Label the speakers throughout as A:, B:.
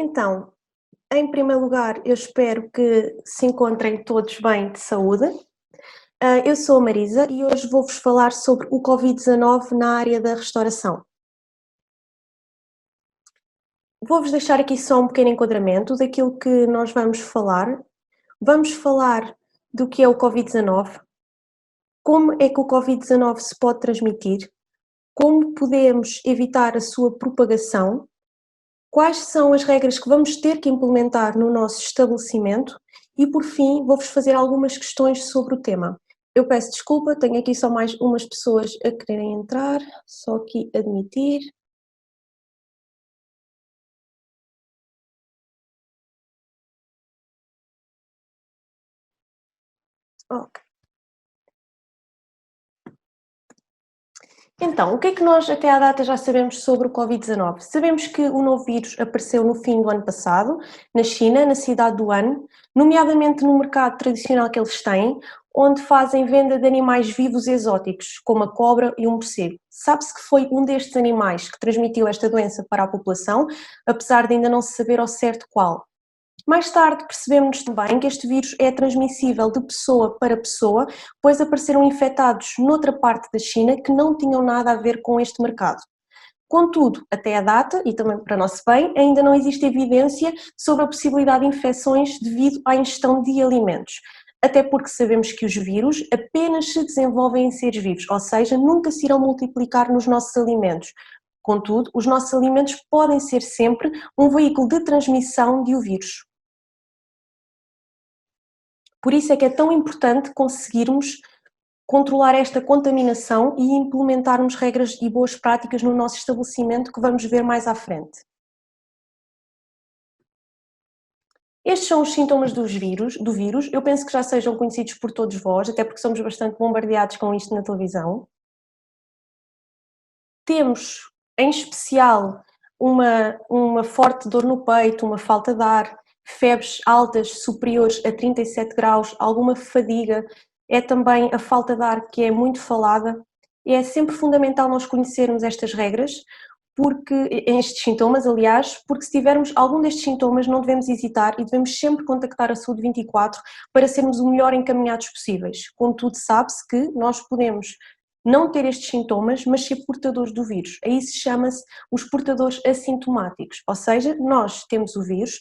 A: Então, em primeiro lugar, eu espero que se encontrem todos bem de saúde. Eu sou a Marisa e hoje vou-vos falar sobre o Covid-19 na área da restauração. Vou-vos deixar aqui só um pequeno enquadramento daquilo que nós vamos falar. Vamos falar do que é o Covid-19, como é que o Covid-19 se pode transmitir, como podemos evitar a sua propagação. Quais são as regras que vamos ter que implementar no nosso estabelecimento? E, por fim, vou-vos fazer algumas questões sobre o tema. Eu peço desculpa, tenho aqui só mais umas pessoas a quererem entrar, só aqui admitir. Ok. Então, o que é que nós até à data já sabemos sobre o Covid-19? Sabemos que o novo vírus apareceu no fim do ano passado, na China, na cidade de Wuhan, nomeadamente no mercado tradicional que eles têm, onde fazem venda de animais vivos exóticos, como a cobra e um morcego. Sabe-se que foi um destes animais que transmitiu esta doença para a população, apesar de ainda não se saber ao certo qual. Mais tarde percebemos também que este vírus é transmissível de pessoa para pessoa, pois apareceram infectados noutra parte da China que não tinham nada a ver com este mercado. Contudo, até a data, e também para nosso bem, ainda não existe evidência sobre a possibilidade de infecções devido à ingestão de alimentos. Até porque sabemos que os vírus apenas se desenvolvem em seres vivos, ou seja, nunca se irão multiplicar nos nossos alimentos. Contudo, os nossos alimentos podem ser sempre um veículo de transmissão de o vírus. Por isso é que é tão importante conseguirmos controlar esta contaminação e implementarmos regras e boas práticas no nosso estabelecimento que vamos ver mais à frente. Estes são os sintomas do vírus, eu penso que já sejam conhecidos por todos vós, até porque somos bastante bombardeados com isto na televisão. Temos, em especial, uma forte dor no peito, uma falta de ar, febres altas superiores a 37 graus, alguma fadiga, é também a falta de ar que é muito falada. E é sempre fundamental nós conhecermos estas regras, porque estes sintomas, aliás, porque se tivermos algum destes sintomas não devemos hesitar e devemos sempre contactar a Saúde 24 para sermos o melhor encaminhados possíveis. Contudo, sabe-se que nós podemos não ter estes sintomas, mas ser portadores do vírus. Aí se chama-se os portadores assintomáticos, ou seja, nós temos o vírus,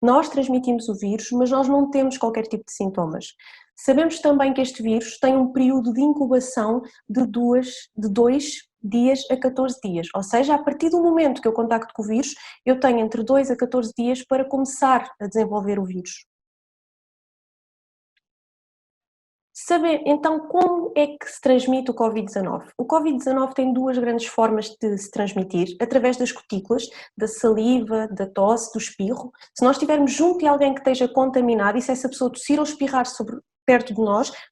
A: nós transmitimos o vírus, mas nós não temos qualquer tipo de sintomas. Sabemos também que este vírus tem um período de incubação de 2 dias a 14 dias, ou seja, a partir do momento que eu contacto com o vírus, eu tenho entre 2 a 14 dias para começar a desenvolver o vírus. Saber então como é que se transmite o Covid-19? O Covid-19 tem duas grandes formas de se transmitir, através das gotículas, da saliva, da tosse, do espirro. Se nós estivermos junto de alguém que esteja contaminado e se essa pessoa tossir ou espirrar perto de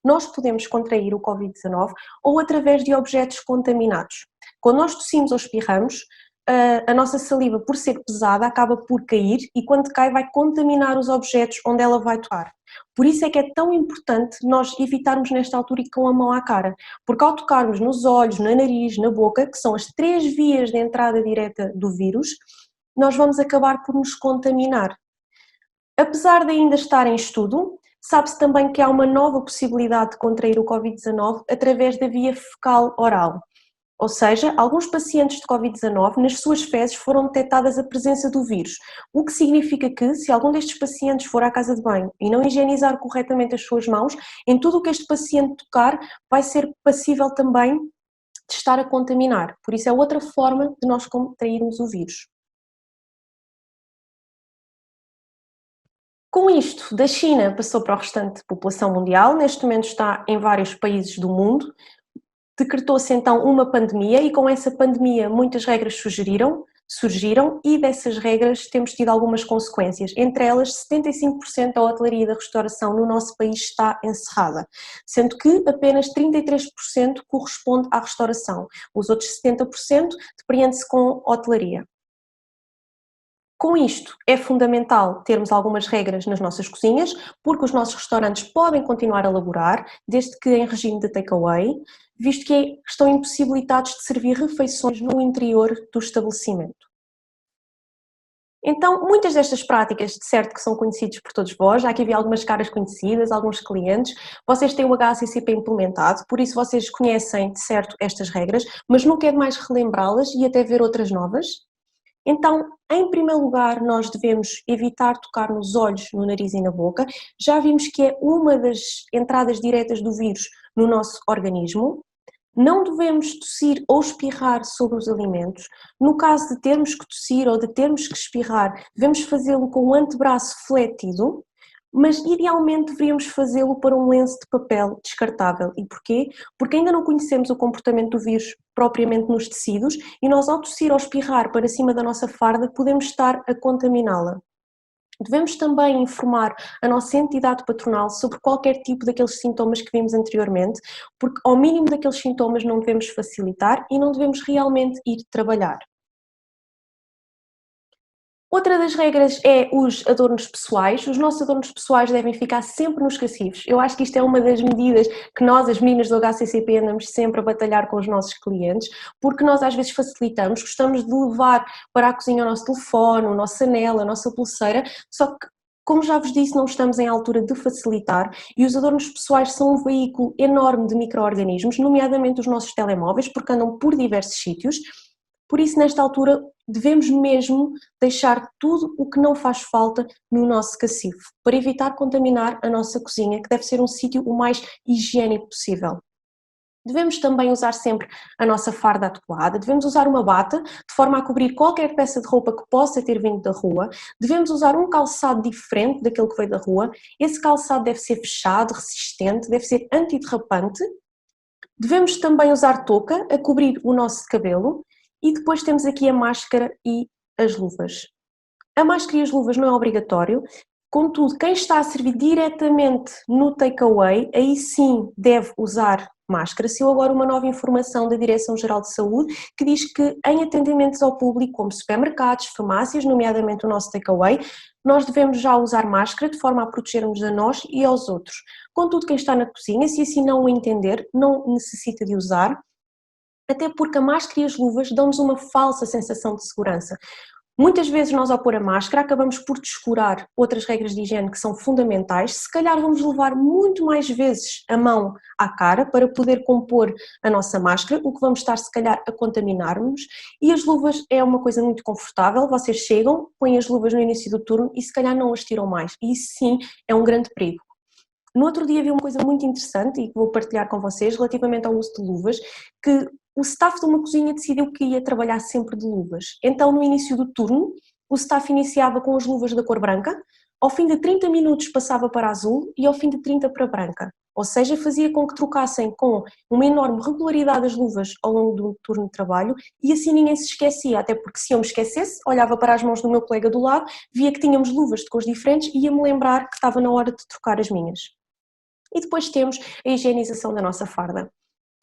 A: nós podemos contrair o Covid-19 ou através de objetos contaminados. Quando nós tossimos ou espirramos, a nossa saliva, por ser pesada, acaba por cair e quando cai vai contaminar os objetos onde ela vai tocar. Por isso é que é tão importante nós evitarmos nesta altura ir com a mão à cara, porque ao tocarmos nos olhos, no nariz, na boca, que são as três vias de entrada direta do vírus, nós vamos acabar por nos contaminar. Apesar de ainda estar em estudo, sabe-se também que há uma nova possibilidade de contrair o Covid-19 através da via fecal oral. Ou seja, alguns pacientes de Covid-19, nas suas fezes foram detectadas a presença do vírus, o que significa que, se algum destes pacientes for à casa de banho e não higienizar corretamente as suas mãos, em tudo o que este paciente tocar, vai ser passível também de estar a contaminar. Por isso é outra forma de nós contrairmos o vírus. Com isto, da China passou para o restante população mundial, neste momento está em vários países do mundo. Decretou-se então uma pandemia e com essa pandemia muitas regras surgiram e dessas regras temos tido algumas consequências, entre elas 75% da hotelaria e da restauração no nosso país está encerrada, sendo que apenas 33% corresponde à restauração, os outros 70% depreende-se com hotelaria. Com isto, é fundamental termos algumas regras nas nossas cozinhas, porque os nossos restaurantes podem continuar a laborar, desde que em regime de takeaway, visto que estão impossibilitados de servir refeições no interior do estabelecimento. Então, muitas destas práticas, de certo que são conhecidas por todos vós, já aqui havia algumas caras conhecidas, alguns clientes, vocês têm o HACCP implementado, por isso vocês conhecem, de certo, estas regras, mas nunca é demais relembrá-las e até ver outras novas. Então, em primeiro lugar, nós devemos evitar tocar nos olhos, no nariz e na boca. Já vimos que é uma das entradas diretas do vírus no nosso organismo. Não devemos tossir ou espirrar sobre os alimentos. No caso de termos que tossir ou de termos que espirrar, devemos fazê-lo com o antebraço flétido, mas idealmente deveríamos fazê-lo para um lenço de papel descartável. E porquê? Porque ainda não conhecemos o comportamento do vírus propriamente nos tecidos e nós, ao tossir ou espirrar para cima da nossa farda, podemos estar a contaminá-la. Devemos também informar a nossa entidade patronal sobre qualquer tipo daqueles sintomas que vimos anteriormente, porque ao mínimo daqueles sintomas não devemos facilitar e não devemos realmente ir trabalhar. Outra das regras é os adornos pessoais. Os nossos adornos pessoais devem ficar sempre nos cacifes. Eu acho que isto é uma das medidas que nós, as meninas do HACCP, andamos sempre a batalhar com os nossos clientes, porque nós às vezes facilitamos, gostamos de levar para a cozinha o nosso telefone, o nosso anel, a nossa pulseira, só que, como já vos disse, não estamos em altura de facilitar e os adornos pessoais são um veículo enorme de micro-organismos, nomeadamente os nossos telemóveis, porque andam por diversos sítios. Por isso, nesta altura, devemos mesmo deixar tudo o que não faz falta no nosso cacifo, para evitar contaminar a nossa cozinha, que deve ser um sítio o mais higiênico possível. Devemos também usar sempre a nossa farda adequada, devemos usar uma bata, de forma a cobrir qualquer peça de roupa que possa ter vindo da rua, devemos usar um calçado diferente daquele que veio da rua, esse calçado deve ser fechado, resistente, deve ser antiderrapante, devemos também usar touca a cobrir o nosso cabelo e depois temos aqui a máscara e as luvas. A máscara e as luvas não é obrigatório, contudo, quem está a servir diretamente no takeaway, aí sim deve usar máscara. Saiu agora uma nova informação da Direção-Geral de Saúde que diz que em atendimentos ao público, como supermercados, farmácias, nomeadamente o nosso takeaway, nós devemos já usar máscara de forma a protegermos a nós e aos outros. Contudo, quem está na cozinha, se assim não o entender, não necessita de usar, até porque a máscara e as luvas dão-nos uma falsa sensação de segurança. Muitas vezes nós, ao pôr a máscara, acabamos por descurar outras regras de higiene que são fundamentais. Se calhar vamos levar muito mais vezes a mão à cara para poder compor a nossa máscara, o que vamos estar, se calhar, a contaminar-nos. E as luvas é uma coisa muito confortável. Vocês chegam, põem as luvas no início do turno e se calhar não as tiram mais. E isso sim é um grande perigo. No outro dia vi uma coisa muito interessante e que vou partilhar com vocês relativamente ao uso de luvas, que o staff de uma cozinha decidiu que ia trabalhar sempre de luvas. Então, no início do turno, o staff iniciava com as luvas da cor branca, ao fim de 30 minutos passava para azul e ao fim de 30 para branca. Ou seja, fazia com que trocassem com uma enorme regularidade as luvas ao longo do turno de trabalho e assim ninguém se esquecia, até porque se eu me esquecesse, olhava para as mãos do meu colega do lado, via que tínhamos luvas de cores diferentes e ia-me lembrar que estava na hora de trocar as minhas. E depois temos a higienização da nossa farda.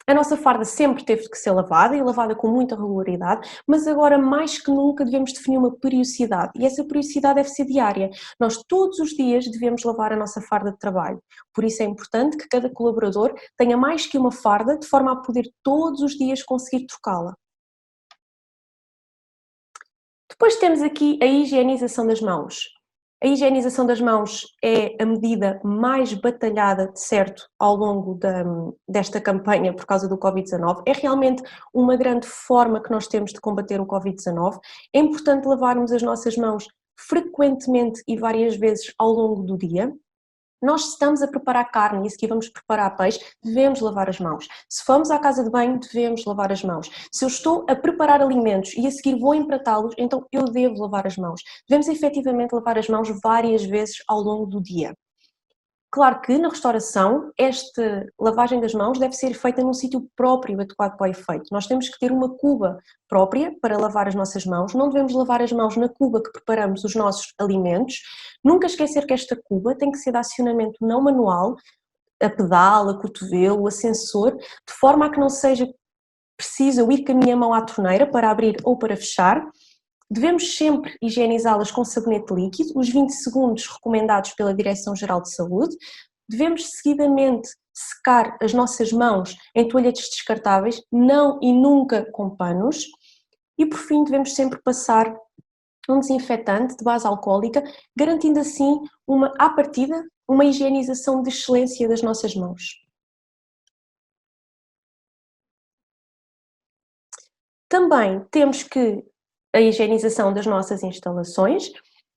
A: A nossa farda sempre teve que ser lavada e lavada com muita regularidade, mas agora mais que nunca devemos definir uma periodicidade e essa periodicidade deve ser diária. Nós todos os dias devemos lavar a nossa farda de trabalho. Por isso é importante que cada colaborador tenha mais que uma farda de forma a poder todos os dias conseguir trocá-la. Depois temos aqui a higienização das mãos. A higienização das mãos é a medida mais batalhada, de certo, ao longo desta campanha por causa do Covid-19. É realmente uma grande forma que nós temos de combater o Covid-19. É importante lavarmos as nossas mãos frequentemente e várias vezes ao longo do dia. Nós, se estamos a preparar carne e a seguir vamos preparar peixe, devemos lavar as mãos. Se formos à casa de banho, devemos lavar as mãos. Se eu estou a preparar alimentos e a seguir vou empratá-los, então eu devo lavar as mãos. Devemos efetivamente lavar as mãos várias vezes ao longo do dia. Claro que na restauração, esta lavagem das mãos deve ser feita num sítio próprio, adequado para o efeito. Nós temos que ter uma cuba própria para lavar as nossas mãos, não devemos lavar as mãos na cuba que preparamos os nossos alimentos. Nunca esquecer que esta cuba tem que ser de acionamento não manual, a pedal, a cotovelo, a sensor, de forma a que não seja preciso eu ir com a minha mão à torneira para abrir ou para fechar. Devemos sempre higienizá-las com sabonete líquido, os 20 segundos recomendados pela Direção-Geral de Saúde. Devemos seguidamente secar as nossas mãos em toalhetes descartáveis, não e nunca com panos. E por fim devemos sempre passar um desinfetante de base alcoólica, garantindo assim, à partida, uma higienização de excelência das nossas mãos. Também temos que a higienização das nossas instalações,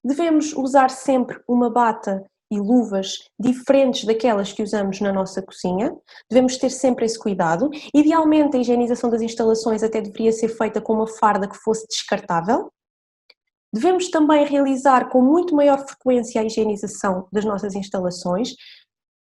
A: devemos usar sempre uma bata e luvas diferentes daquelas que usamos na nossa cozinha, devemos ter sempre esse cuidado. Idealmente, a higienização das instalações até deveria ser feita com uma farda que fosse descartável. Devemos também realizar com muito maior frequência a higienização das nossas instalações,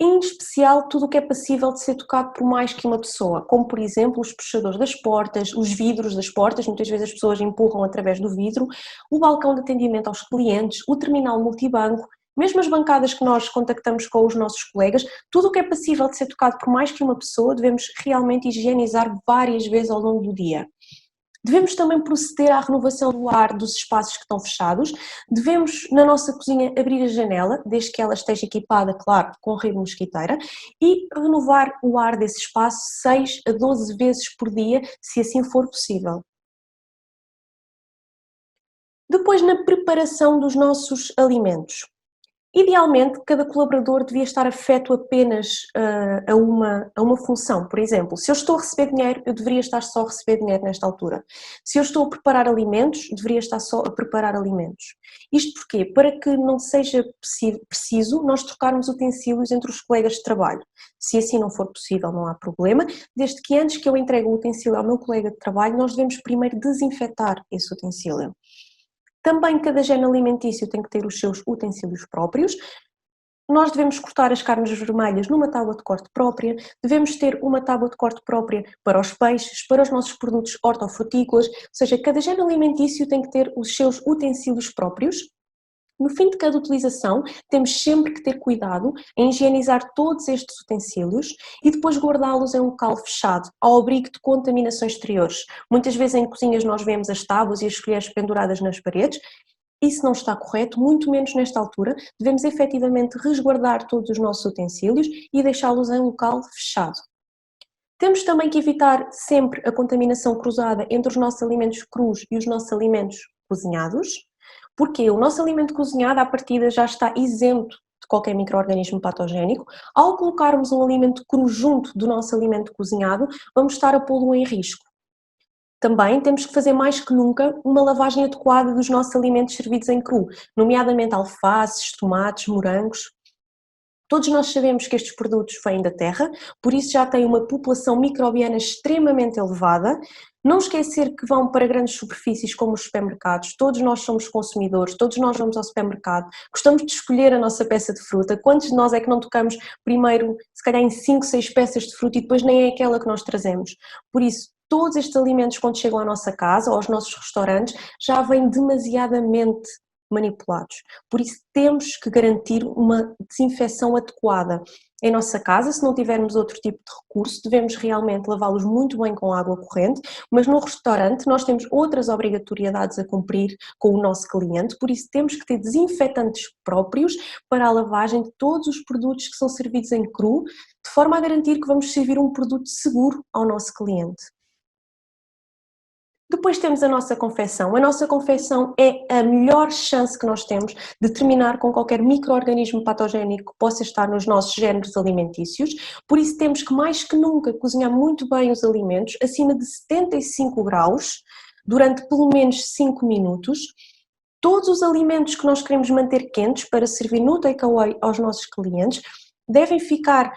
A: em especial tudo o que é passível de ser tocado por mais que uma pessoa, como por exemplo os puxadores das portas, os vidros das portas, muitas vezes as pessoas empurram através do vidro, o balcão de atendimento aos clientes, o terminal multibanco, mesmo as bancadas que nós contactamos com os nossos colegas, tudo o que é passível de ser tocado por mais que uma pessoa, devemos realmente higienizar várias vezes ao longo do dia. Devemos também proceder à renovação do ar dos espaços que estão fechados. Devemos, na nossa cozinha, abrir a janela, desde que ela esteja equipada, claro, com rede mosquiteira, e renovar o ar desse espaço 6 a 12 vezes por dia, se assim for possível. Depois, na preparação dos nossos alimentos. Idealmente, cada colaborador devia estar afeto apenas a uma função. Por exemplo, se eu estou a receber dinheiro, eu deveria estar só a receber dinheiro nesta altura. Se eu estou a preparar alimentos, deveria estar só a preparar alimentos. Isto porquê? Para que não seja preciso nós trocarmos utensílios entre os colegas de trabalho. Se assim não for possível, não há problema, desde que antes que eu entregue o utensílio ao meu colega de trabalho, nós devemos primeiro desinfetar esse utensílio. Também cada género alimentício tem que ter os seus utensílios próprios. Nós devemos cortar as carnes vermelhas numa tábua de corte própria, devemos ter uma tábua de corte própria para os peixes, para os nossos produtos hortofrutícolas, ou seja, cada género alimentício tem que ter os seus utensílios próprios. No fim de cada utilização, temos sempre que ter cuidado em higienizar todos estes utensílios e depois guardá-los em um local fechado, ao abrigo de contaminações exteriores. Muitas vezes em cozinhas nós vemos as tábuas e as colheres penduradas nas paredes. Isso não está correto, muito menos nesta altura. Devemos efetivamente resguardar todos os nossos utensílios e deixá-los em um local fechado. Temos também que evitar sempre a contaminação cruzada entre os nossos alimentos crus e os nossos alimentos cozinhados, porque o nosso alimento cozinhado, à partida, já está isento de qualquer micro-organismo patogénico. Ao colocarmos um alimento cru junto do nosso alimento cozinhado, vamos estar a pô-lo em risco. Também temos que fazer mais que nunca uma lavagem adequada dos nossos alimentos servidos em cru, nomeadamente alfaces, tomates, morangos. Todos nós sabemos que estes produtos vêm da terra, por isso já têm uma população microbiana extremamente elevada. Não esquecer que vão para grandes superfícies como os supermercados, todos nós somos consumidores, todos nós vamos ao supermercado, gostamos de escolher a nossa peça de fruta. Quantos de nós é que não tocamos primeiro, se calhar em 5, 6 peças de fruta e depois nem é aquela que nós trazemos? Por isso, todos estes alimentos quando chegam à nossa casa ou aos nossos restaurantes já vêm demasiadamente manipulados. Por isso temos que garantir uma desinfecção adequada. Em nossa casa, se não tivermos outro tipo de recurso, devemos realmente lavá-los muito bem com água corrente, mas no restaurante nós temos outras obrigatoriedades a cumprir com o nosso cliente, por isso temos que ter desinfetantes próprios para a lavagem de todos os produtos que são servidos em cru, de forma a garantir que vamos servir um produto seguro ao nosso cliente. Depois temos a nossa confecção. A nossa confecção é a melhor chance que nós temos de terminar com qualquer micro-organismo patogénico que possa estar nos nossos géneros alimentícios, por isso temos que mais que nunca cozinhar muito bem os alimentos, acima de 75 graus, durante pelo menos 5 minutos. Todos os alimentos que nós queremos manter quentes para servir no takeaway aos nossos clientes devem ficar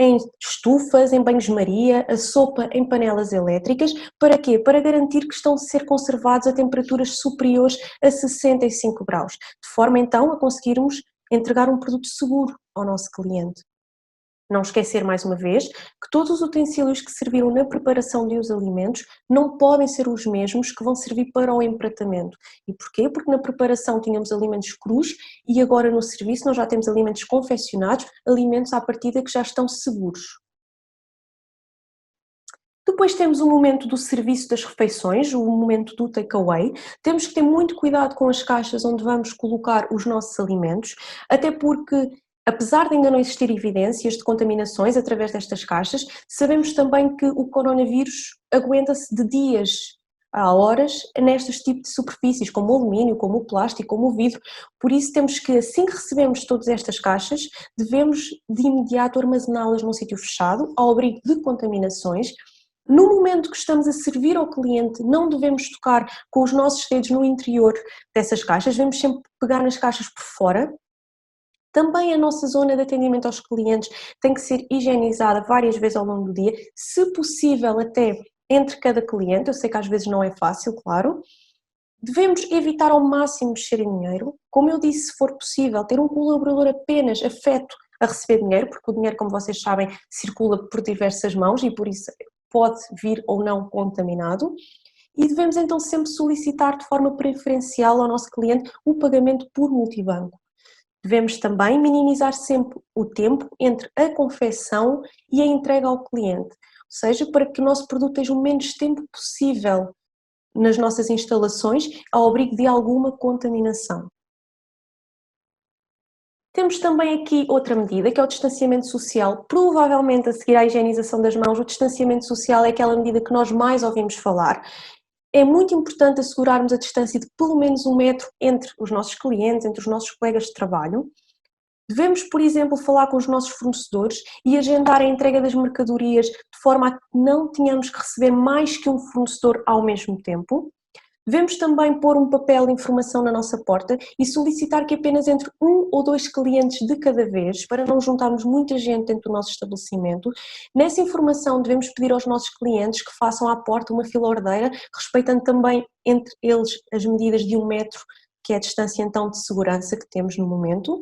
A: em estufas, em banhos-maria, a sopa em panelas elétricas. Para quê? Para garantir que estão a ser conservados a temperaturas superiores a 65 graus, de forma então a conseguirmos entregar um produto seguro ao nosso cliente. Não esquecer mais uma vez que todos os utensílios que serviram na preparação de os alimentos não podem ser os mesmos que vão servir para o empratamento. E porquê? Porque na preparação tínhamos alimentos crus e agora no serviço nós já temos alimentos confeccionados, alimentos à partida que já estão seguros. Depois temos o momento do serviço das refeições, o momento do takeaway. Temos que ter muito cuidado com as caixas onde vamos colocar os nossos alimentos, até porque, apesar de ainda não existir evidências de contaminações através destas caixas, sabemos também que o coronavírus aguenta-se de dias há horas nestes tipos de superfícies, como o alumínio, como o plástico, como o vidro. Por isso temos que, assim que recebemos todas estas caixas, devemos de imediato armazená-las num sítio fechado, ao abrigo de contaminações. No momento que estamos a servir ao cliente, não devemos tocar com os nossos dedos no interior dessas caixas, devemos sempre pegar nas caixas por fora. Também a nossa zona de atendimento aos clientes tem que ser higienizada várias vezes ao longo do dia, se possível até entre cada cliente, eu sei que às vezes não é fácil, claro. Devemos evitar ao máximo mexer em dinheiro, como eu disse, se for possível, ter um colaborador apenas afeto a receber dinheiro, porque o dinheiro, como vocês sabem, circula por diversas mãos e por isso pode vir ou não contaminado. E devemos então sempre solicitar de forma preferencial ao nosso cliente o pagamento por multibanco. Devemos também minimizar sempre o tempo entre a confecção e a entrega ao cliente, ou seja, para que o nosso produto esteja o menos tempo possível nas nossas instalações, ao abrigo de alguma contaminação. Temos também aqui outra medida, que é o distanciamento social. Provavelmente a seguir à higienização das mãos, o distanciamento social é aquela medida que nós mais ouvimos falar. É muito importante assegurarmos a distância de pelo menos 1 metro entre os nossos clientes, entre os nossos colegas de trabalho. Devemos, por exemplo, falar com os nossos fornecedores e agendar a entrega das mercadorias de forma a que não tenhamos que receber mais que um fornecedor ao mesmo tempo. Devemos também pôr um papel de informação na nossa porta e solicitar que apenas entre 1 ou 2 clientes de cada vez, para não juntarmos muita gente dentro do nosso estabelecimento. Nessa informação devemos pedir aos nossos clientes que façam à porta uma fila ordeira, respeitando também entre eles as medidas de 1 metro, que é a distância então de segurança que temos no momento.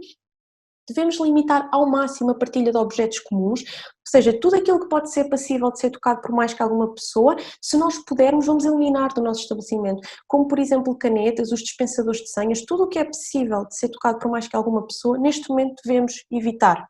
A: Devemos limitar ao máximo a partilha de objetos comuns, ou seja, tudo aquilo que pode ser passível de ser tocado por mais que alguma pessoa, se nós pudermos, vamos eliminar do nosso estabelecimento, como por exemplo canetas, os dispensadores de senhas, tudo o que é possível de ser tocado por mais que alguma pessoa, neste momento devemos evitar.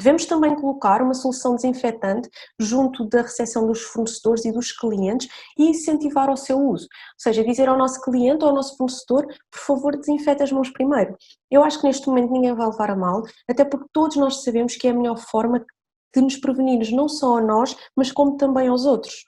A: Devemos também colocar uma solução desinfetante junto da recepção dos fornecedores e dos clientes e incentivar o seu uso. Ou seja, dizer ao nosso cliente ou ao nosso fornecedor, por favor, desinfete as mãos primeiro. Eu acho que neste momento ninguém vai levar a mal, até porque todos nós sabemos que é a melhor forma de nos prevenirmos não só a nós, mas como também aos outros.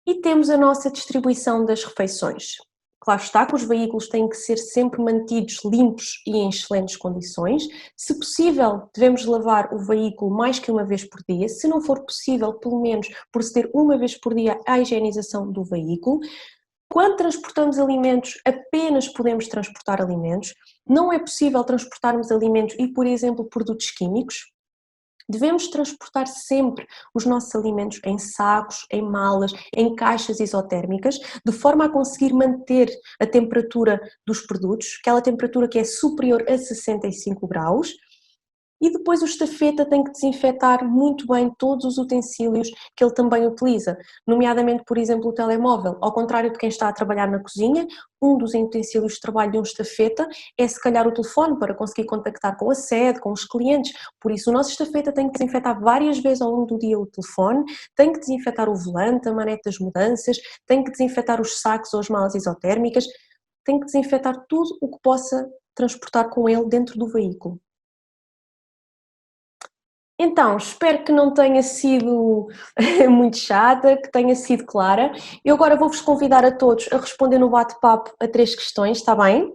A: E temos a nossa distribuição das refeições. Claro está que os veículos têm que ser sempre mantidos limpos e em excelentes condições. Se possível, devemos lavar o veículo mais que uma vez por dia. Se não for possível, pelo menos proceder uma vez por dia à higienização do veículo. Quando transportamos alimentos, apenas podemos transportar alimentos. Não é possível transportarmos alimentos e, por exemplo, produtos químicos. Devemos transportar sempre os nossos alimentos em sacos, em malas, em caixas isotérmicas, de forma a conseguir manter a temperatura dos produtos, aquela temperatura que é superior a 65 graus. E depois o estafeta tem que desinfetar muito bem todos os utensílios que ele também utiliza, nomeadamente, por exemplo, o telemóvel. Ao contrário de quem está a trabalhar na cozinha, um dos utensílios de trabalho de um estafeta é se calhar o telefone para conseguir contactar com a sede, com os clientes. Por isso o nosso estafeta tem que desinfetar várias vezes ao longo do dia o telefone, tem que desinfetar o volante, a manete das mudanças, tem que desinfetar os sacos ou as malas isotérmicas, tem que desinfetar tudo o que possa transportar com ele dentro do veículo. Então, espero que não tenha sido muito chata, que tenha sido clara. Eu agora vou-vos convidar a todos a responder no bate-papo a 3 questões, está bem?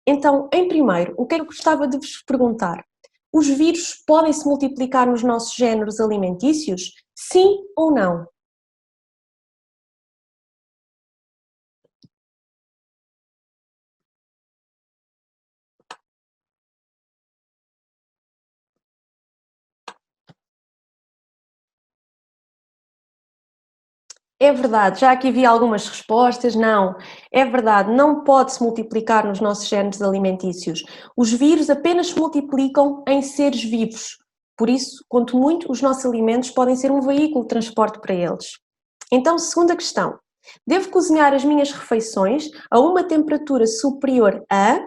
A: Então, em primeiro, o que é que eu gostava de vos perguntar? Os vírus podem se multiplicar nos nossos géneros alimentícios? Sim ou não? É verdade, já aqui vi algumas respostas. Não, é verdade, não pode se multiplicar nos nossos géneros alimentícios. Os vírus apenas se multiplicam em seres vivos. Por isso, quanto muito, os nossos alimentos podem ser um veículo de transporte para eles. Então, segunda questão. Devo cozinhar as minhas refeições a uma temperatura superior a...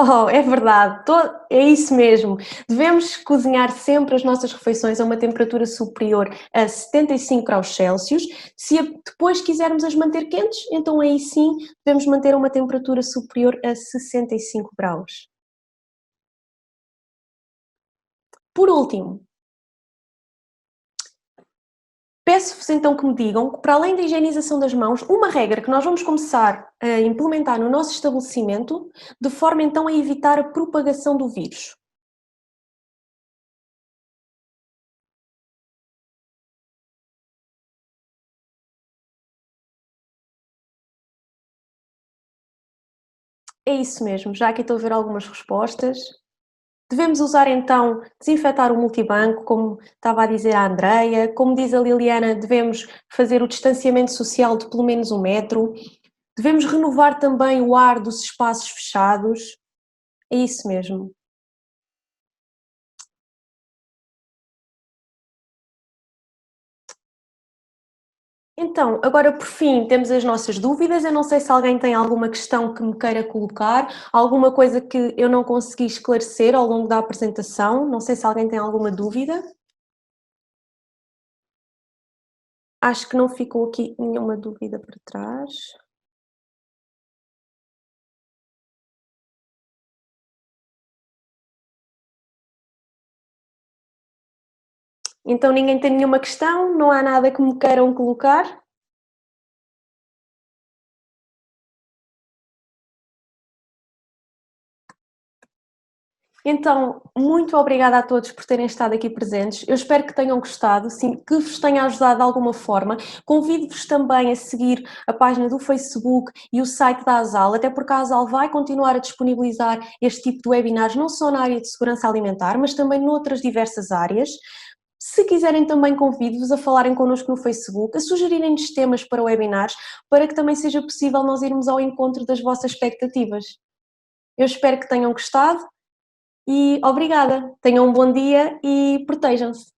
A: Oh, é verdade, é isso mesmo. Devemos cozinhar sempre as nossas refeições a uma temperatura superior a 75 graus Celsius. Se depois quisermos as manter quentes, então aí sim devemos manter a uma temperatura superior a 65 graus. Por último, peço-vos então que me digam que, para além da higienização das mãos, uma regra que nós vamos começar a implementar no nosso estabelecimento, de forma então a evitar a propagação do vírus. É isso mesmo, já aqui estou a ver algumas respostas. Devemos usar então, desinfetar o multibanco, como estava a dizer a Andreia, como diz a Liliana, devemos fazer o distanciamento social de pelo menos 1 metro, devemos renovar também o ar dos espaços fechados, é isso mesmo. Então, agora por fim temos as nossas dúvidas, eu não sei se alguém tem alguma questão que me queira colocar, alguma coisa que eu não consegui esclarecer ao longo da apresentação, não sei se alguém tem alguma dúvida. Acho que não ficou aqui nenhuma dúvida para trás. Então ninguém tem nenhuma questão? Não há nada que me queiram colocar? Então, muito obrigada a todos por terem estado aqui presentes. Eu espero que tenham gostado, sim, que vos tenha ajudado de alguma forma. Convido-vos também a seguir a página do Facebook e o site da ASAL, até porque a ASAL vai continuar a disponibilizar este tipo de webinars, não só na área de segurança alimentar, mas também noutras diversas áreas. Se quiserem também, convido-vos a falarem connosco no Facebook, a sugerirem-nos temas para webinars, para que também seja possível nós irmos ao encontro das vossas expectativas. Eu espero que tenham gostado e obrigada. Tenham um bom dia e protejam-se.